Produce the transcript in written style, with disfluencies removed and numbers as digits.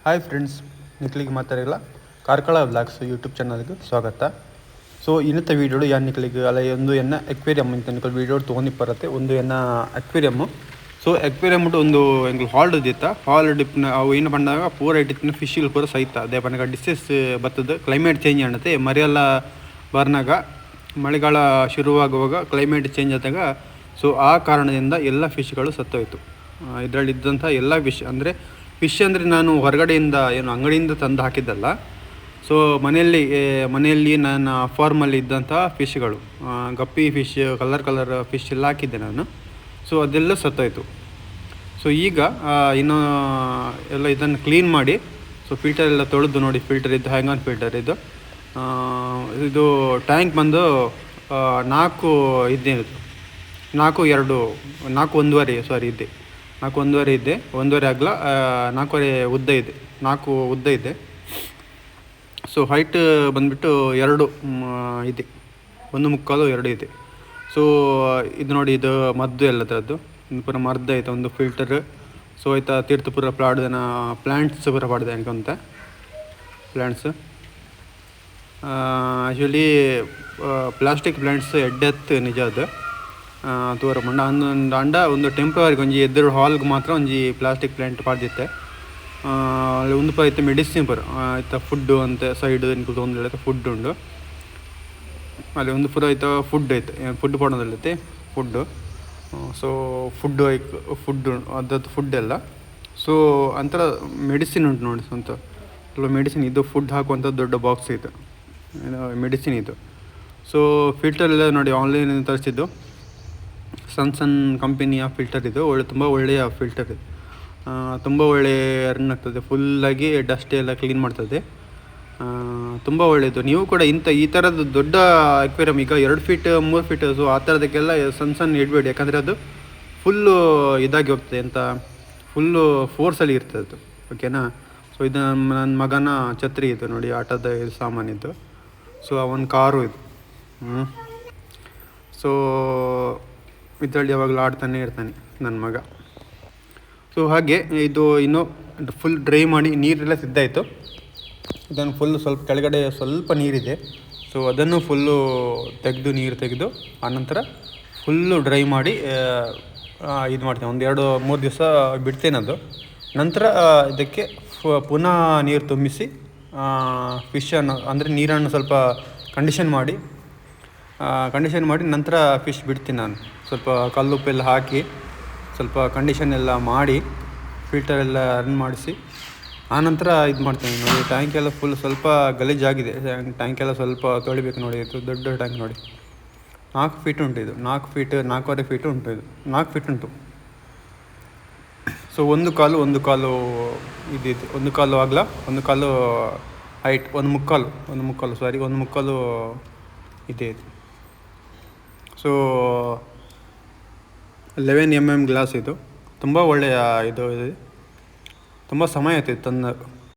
Hi friends, ನಿಖಿಲಿಗೆ ಮಾತಾಡಿಲ್ಲ Karkala blogs YouTube ಚಾನಲ್ಗೆ ಸ್ವಾಗತ. ಸೊ ಇನ್ನത്തെ വീഡിയോയിൽ ഞാൻ നിഖിലിക്ക് അല്ല ಒಂದು ಎನ್ನ ಅಕ್ವೇರಿಯಂ ಅಂತ ನಿಖಿಲ್ ವೀಡಿಯೋ ತೊಗೊಂಡು ಬರುತ್ತೆ. ಒಂದು ಎನ್ನ ಅಕ್ವೇರಿಯಮ್ಮು. ಸೊ ಅಕ್ವೇರಿಯಂ ಬಿಟ್ಟು ಒಂದು ಎಂಗ್ಳು ಹಾಲ್ಡ್ ಇದ್ದಿತ್ತ. ಹಾಲ್ಡ್ ಇಪ್ನ ಅವು ಏನು ಬಂದಾಗ ಪೂರ ಇಟ್ಟಿನ ಫಿಶ್ಗಳು ಪೂರ ಸಹಿತ ಅದೇ ಬಣ್ಣಗ ಡಿಸೀಸ್ ಬರ್ತದೆ. ಕ್ಲೈಮೇಟ್ ಚೇಂಜ್ ಆಗುತ್ತೆ, ಮರಿಯೆಲ್ಲ ಬರ್ನಾಗ ಮಳೆಗಾಲ ಶುರುವಾಗುವಾಗ ಕ್ಲೈಮೇಟ್ ಚೇಂಜ್ ಆದಾಗ ಸೊ ಆ ಕಾರಣದಿಂದ ಎಲ್ಲ ಫಿಶ್ಗಳು ಸತ್ತೋಯ್ತು. ಇದರಲ್ಲಿದ್ದಂಥ ಎಲ್ಲ ಫಿಶ್ ಅಂದರೆ ನಾನು ಹೊರಗಡೆಯಿಂದ ಏನು ಅಂಗಡಿಯಿಂದ ತಂದು ಹಾಕಿದ್ದಲ್ಲ. ಸೊ ಮನೆಯಲ್ಲಿ ನನ್ನ ಫಾರ್ಮಲ್ಲಿ ಇದ್ದಂಥ ಫಿಶ್ಗಳು, ಗಪ್ಪಿ ಫಿಶ್, ಕಲರ್ ಫಿಶ್ ಎಲ್ಲ ಹಾಕಿದ್ದೆ ನಾನು. ಸೊ ಅದೆಲ್ಲ ಸತ್ತೋಯ್ತು. ಸೊ ಈಗ ಇನ್ನು ಎಲ್ಲ ಇದನ್ನು ಕ್ಲೀನ್ ಮಾಡಿ, ಸೊ ಫಿಲ್ಟರ್ ಎಲ್ಲ ತೊಳೆದು ನೋಡಿ, ಫಿಲ್ಟರ್ ಇದ್ದು ಹ್ಯಾಂಗಾನ್ ಫಿಲ್ಟರ್ ಇದು ಟ್ಯಾಂಕ್ ಬಂದು 4 ಇದ್ದೇನಿದು 4.5 ಇದೆ. 4.5 ಇದೆ, 1.5 ಅಗಲ, 4.5 ಉದ್ದ ಇದೆ, 4 ಉದ್ದ ಇದೆ. ಸೊ ಹೈಟ್ ಬಂದುಬಿಟ್ಟು 2 ಇದೆ, 1.75 2 ಇದೆ. ಸೊ ಇದು ನೋಡಿ, ಇದು ಮದ್ದು ಎಲ್ಲ ಥರದ್ದು ಪೂರ ಮರ್ದ ಐತೆ. ಒಂದು ಫಿಲ್ಟರ್ ಸೊ ಆಯ್ತಾ ತೀರ್ಥಪುರ ಪ್ಲಾಂಟ್ಸ್ ಪೂರ ಪಾಡ್ದೆ ಅನ್ಕೊಂತ ಪ್ಲಾಂಟ್ಸ್. ಆ್ಯಕ್ಚುಲಿ ಪ್ಲಾಸ್ಟಿಕ್ ಪ್ಲಾಂಟ್ಸ್ ಎಡ್ಡೆತ್ತು ನಿಜ ಅದು ತೋರ ಮಂಡ ಒಂದು ಅಂಡ ಒಂದು ಟೆಂಪ್ರವರಿಗೆ ಒಂಜಿ ಎದುರು ಹಾಲ್ಗೆ ಮಾತ್ರ ಒಂಜಿ ಪ್ಲಾಸ್ಟಿಕ್ ಪ್ಲಾಂಟ್ ಪಾಡ್ದಿತ್ತೆ. ಅಲ್ಲಿ ಒಂದು ಪರ ಐತೆ ಮೆಡಿಸಿನ್ ಪರ ಆಯ್ತಾ, ಫುಡ್ಡು ಅಂತ ಸೈಡ್ ನಿಂತು ತೊಂದರೆ ಹೇಳುತ್ತೆ, ಫುಡ್ ಉಂಡು ಅಲ್ಲಿ. ಒಂದು ಪುರ ಆಯ್ತಾ ಫುಡ್ ಐತೆ, ಫುಡ್ ಪಾಡೋದಲ್ಲೈತೆ ಫುಡ್ಡು. ಸೊ ಫುಡ್ಡು ಅದದ್ದು ಫುಡ್ ಎಲ್ಲ. ಸೊ ಅಂತರ ಮೆಡಿಸಿನ್ ಉಂಟು ನೋಡಿ, ಸ್ವಂತ ಕೆಲವು ಮೆಡಿಸಿನ್. ಇದು ಫುಡ್ ಹಾಕುವಂಥ ದೊಡ್ಡ ಬಾಕ್ಸ್ ಇದು ಮೆಡಿಸಿನ್ ಇದು. ಸೊ ಫಿಲ್ಟರ್ ಎಲ್ಲ ನೋಡಿ, ಆನ್ಲೈನಿಂದ ತರಿಸಿದ್ದು ಸನ್ ಕಂಪನಿಯ ಫಿಲ್ಟರ್ ಇದು. ತುಂಬ ಒಳ್ಳೆಯ ಫಿಲ್ಟರ್ ಇದು, ತುಂಬ ಒಳ್ಳೆಯ ರನ್ ಆಗ್ತದೆ. ಫುಲ್ಲಾಗಿ ಡಸ್ಟ್ ಎಲ್ಲ ಕ್ಲೀನ್ ಮಾಡ್ತದೆ, ತುಂಬ ಒಳ್ಳೆಯದು. ನೀವು ಕೂಡ ಈ ಥರದ್ದು ದೊಡ್ಡ ಅಕ್ವೇರಿಯಂ, ಈಗ 2 ಫೀಟ್ 3 ಫೀಟ್ ಸೊ ಆ ಥರದಕ್ಕೆಲ್ಲ ಸಣ್ಣ ಇಡಬೇಡಿ. ಯಾಕಂದರೆ ಅದು ಫುಲ್ಲು ಇದಾಗಿ ಹೋಗ್ತದೆ, ಫುಲ್ಲು ಫೋರ್ಸಲ್ಲಿ ಇರ್ತದೆ ಅದು, ಓಕೆನಾ. ಸೊ ಇದು ನನ್ನ ಮಗನ ಛತ್ರಿ ಇದು ನೋಡಿ, ಆಟದ ಇದು ಸಾಮಾನಿದ್ದು. ಸೊ ಅವನ ಕಾರು ಇದು. ಸೊ ಇದರಲ್ಲಿ ಯಾವಾಗಲೂ ಆಡ್ತಾನೆ ಇರ್ತಾನೆ ನನ್ನ ಮಗ. ಸೊ ಹಾಗೆ ಇದು ಇನ್ನೂ ಫುಲ್ ಡ್ರೈ ಮಾಡಿ ನೀರೆಲ್ಲ ಸಿದ್ಧಾಯಿತು. ಇದನ್ನು ಫುಲ್ಲು ಸ್ವಲ್ಪ ಕೆಳಗಡೆ ಸ್ವಲ್ಪ ನೀರಿದೆ, ಸೊ ಅದನ್ನು ಫುಲ್ಲು ನೀರು ತೆಗೆದು ಆನಂತರ ಫುಲ್ಲು ಡ್ರೈ ಮಾಡಿ ಇದು ಮಾಡ್ತೇನೆ. ಒಂದು 2-3 ದಿವಸ ಬಿಡ್ತೇನೆ ಅದು. ನಂತರ ಇದಕ್ಕೆ ಪುನಃ ನೀರು ತುಂಬಿಸಿ ಫಿಶನ್ನು ಅಂದರೆ ನೀರನ್ನು ಸ್ವಲ್ಪ ಕಂಡೀಷನ್ ಮಾಡಿ ನಂತರ ಫಿಶ್ ಬಿಡ್ತೀನಿ ನಾನು. ಸ್ವಲ್ಪ ಕಲ್ಲುಪ್ಪೆಲ್ಲ ಹಾಕಿ ಸ್ವಲ್ಪ ಕಂಡೀಷನ್ ಎಲ್ಲ ಮಾಡಿ ಫಿಲ್ಟರ್ ಎಲ್ಲ ರನ್ ಮಾಡಿಸಿ ಆನಂತರ ಇದು ಮಾಡ್ತೀನಿ ನೋಡಿ. ಟ್ಯಾಂಕ್ ಎಲ್ಲ ಫುಲ್ ಸ್ವಲ್ಪ ಗಲೀಜಾಗಿದೆ, ಟ್ಯಾಂಕ್ ಎಲ್ಲ ಸ್ವಲ್ಪ ತೊಳಿಬೇಕು ನೋಡಿ. ಇದು ದೊಡ್ಡ ಟ್ಯಾಂಕ್ ನೋಡಿ, 4 ಫೀಟ್ ಉಂಟು ಇದು, 4 ಫೀಟ್ 4.25 ಫೀಟ್ ಉಂಟು ಇದು, 4 ಫೀಟ್ ಉಂಟು. ಸೊ ಒಂದು ಕಾಲು ಇದಿದೆ, ಒಂದು ಕಾಲು ಆಗಲ, ಒಂದು ಕಾಲು ಹೈಟ್, ಒಂದು ಮುಕ್ಕಾಲು ಇದೆ ಇದು. ಸೊ 11 mm ಗ್ಲಾಸ್ ಇದು. ತುಂಬ ಒಳ್ಳೆಯ ಇದು ತುಂಬ ಸಮಯ ಆಯ್ತು ತಂದು.